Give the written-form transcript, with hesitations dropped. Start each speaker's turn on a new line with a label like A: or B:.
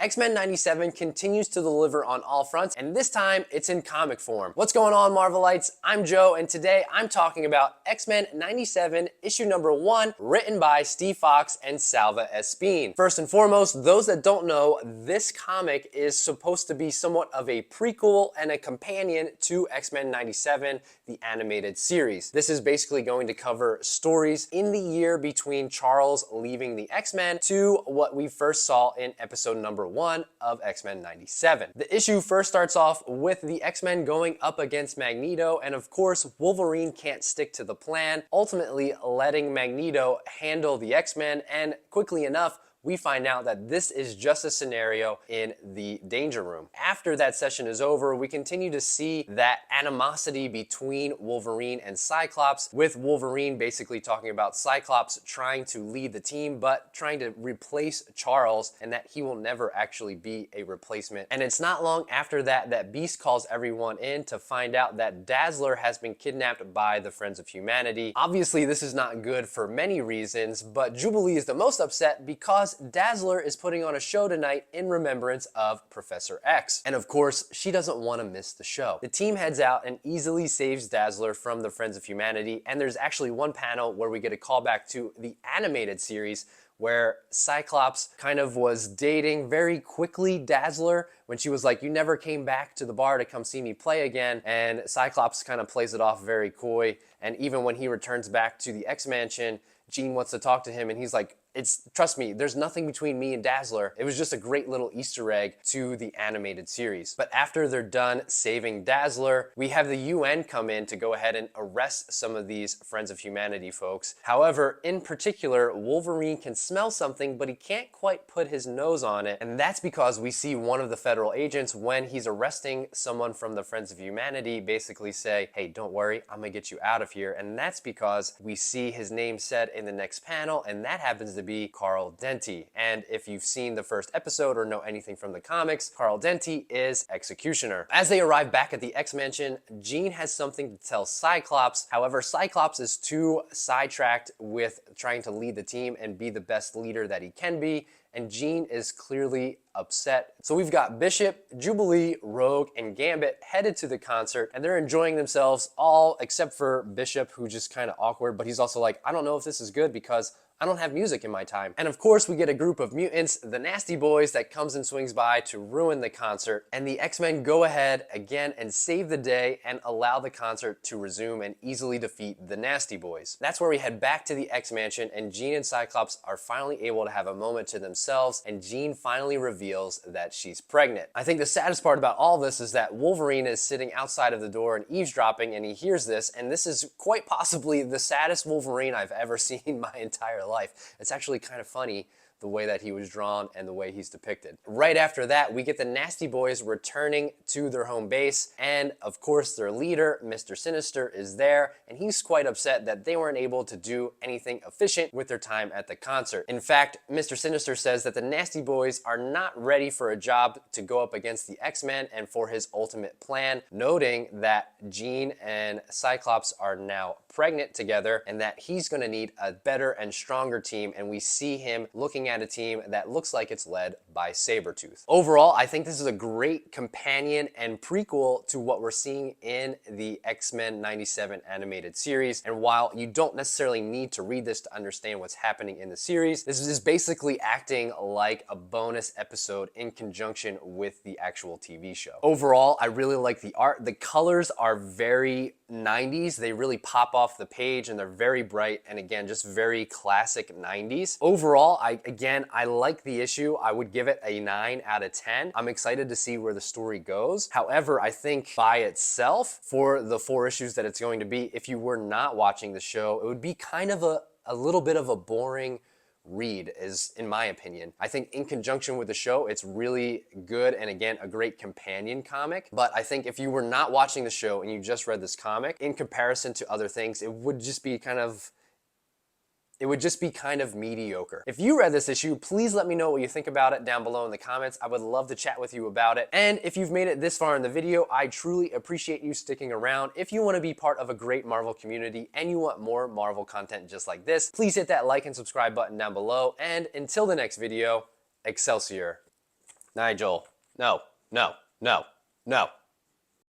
A: X-Men 97 continues to deliver on all fronts, and this time it's in comic form. What's going on, Marvelites? I'm Joe, and today I'm talking about X-Men 97 issue number 1, written by Steve Foxe and Salva Espin. First and foremost, those that don't know, this comic is supposed to be somewhat of a prequel and a companion to X-Men 97, the animated series. This is basically going to cover stories in the year between Charles leaving the X-Men to what we first saw in episode number 1 of X-Men 97. The issue first starts off with the X-Men going up against Magneto, and of course Wolverine can't stick to the plan, ultimately letting Magneto handle the X-Men, and quickly enough we find out that this is just a scenario in the Danger Room. After that session is over, we continue to see that animosity between Wolverine and Cyclops, with Wolverine basically talking about Cyclops trying to lead the team, but trying to replace Charles, and that he will never actually be a replacement. And it's not long after that that Beast calls everyone in to find out that Dazzler has been kidnapped by the Friends of Humanity. Obviously, this is not good for many reasons, but Jubilee is the most upset because Dazzler is putting on a show tonight in remembrance of Professor X. And of course, she doesn't want to miss the show. The team heads out and easily saves Dazzler from the Friends of Humanity, and there's actually one panel where we get a callback to the animated series where Cyclops kind of was dating very quickly Dazzler when she was like, "You never came back to the bar to come see me play again," and Cyclops kind of plays it off very coy, and even when he returns back to the X-Mansion, Jean wants to talk to him and he's like, trust me, there's nothing between me and Dazzler. It was just a great little Easter egg to the animated series. But after they're done saving Dazzler, we have the UN come in to go ahead and arrest some of these Friends of Humanity folks. However, in particular, Wolverine can smell something, but he can't quite put his nose on it. And that's because we see one of the federal agents, when he's arresting someone from the Friends of Humanity, basically say, "Hey, don't worry, I'm gonna get you out of here." And that's because we see his name said in the next panel, and that happens to be Carl Denty. And if you've seen the first episode or know anything from the comics, Carl Denty is Executioner. As they arrive back at the X-Mansion, Jean has something to tell Cyclops. However, Cyclops is too sidetracked with trying to lead the team and be the best leader that he can be, and Jean is clearly upset. So we've got Bishop, Jubilee, Rogue, and Gambit headed to the concert, and they're enjoying themselves all except for Bishop, who's just kind of awkward, but he's also like, "I don't know if this is good because I don't have music in my time." And of course, we get a group of mutants, the Nasty Boys, that comes and swings by to ruin the concert. And the X-Men go ahead again and save the day and allow the concert to resume and easily defeat the Nasty Boys. That's where we head back to the X-Mansion, and Jean and Cyclops are finally able to have a moment to themselves, and Jean finally reveals that she's pregnant. I think the saddest part about all this is that Wolverine is sitting outside of the door and eavesdropping, and he hears this, and this is quite possibly the saddest Wolverine I've ever seen my entire life. It's actually kind of funny the way that he was drawn and the way he's depicted. Right after that, we get the Nasty Boys returning to their home base, and of course their leader, Mr. Sinister, is there, and he's quite upset that they weren't able to do anything efficient with their time at the concert. In fact, Mr. Sinister says that the Nasty Boys are not ready for a job to go up against the X-Men and for his ultimate plan, noting that Jean and Cyclops are now pregnant together and that he's going to need a better and stronger team, and we see him looking at a team that looks like it's led by Sabretooth. Overall, I think this is a great companion and prequel to what we're seeing in the X-Men 97 animated series, and while you don't necessarily need to read this to understand what's happening in the series, this is basically acting like a bonus episode in conjunction with the actual TV show. Overall, I really like the art. The colors are very 90s. They really pop off the page and they're very bright, and again, just very classic 90s. Overall, I like the issue. I would give it a 9 out of 10. I'm excited to see where the story goes. However, I think by itself, for the 4 issues that it's going to be, if you were not watching the show, it would be kind of a little bit of a boring read, is in my opinion. I think in conjunction with the show, it's really good, and again, a great companion comic. But I think if you were not watching the show and you just read this comic, in comparison to other things, it would just be kind of mediocre. If you read this issue, please let me know what you think about it down below in the comments. I would love to chat with you about it. And if you've made it this far in the video, I truly appreciate you sticking around. If you want to be part of a great Marvel community and you want more Marvel content just like this, please hit that like and subscribe button down below. And until the next video, Excelsior. Nigel. No, no, no, no.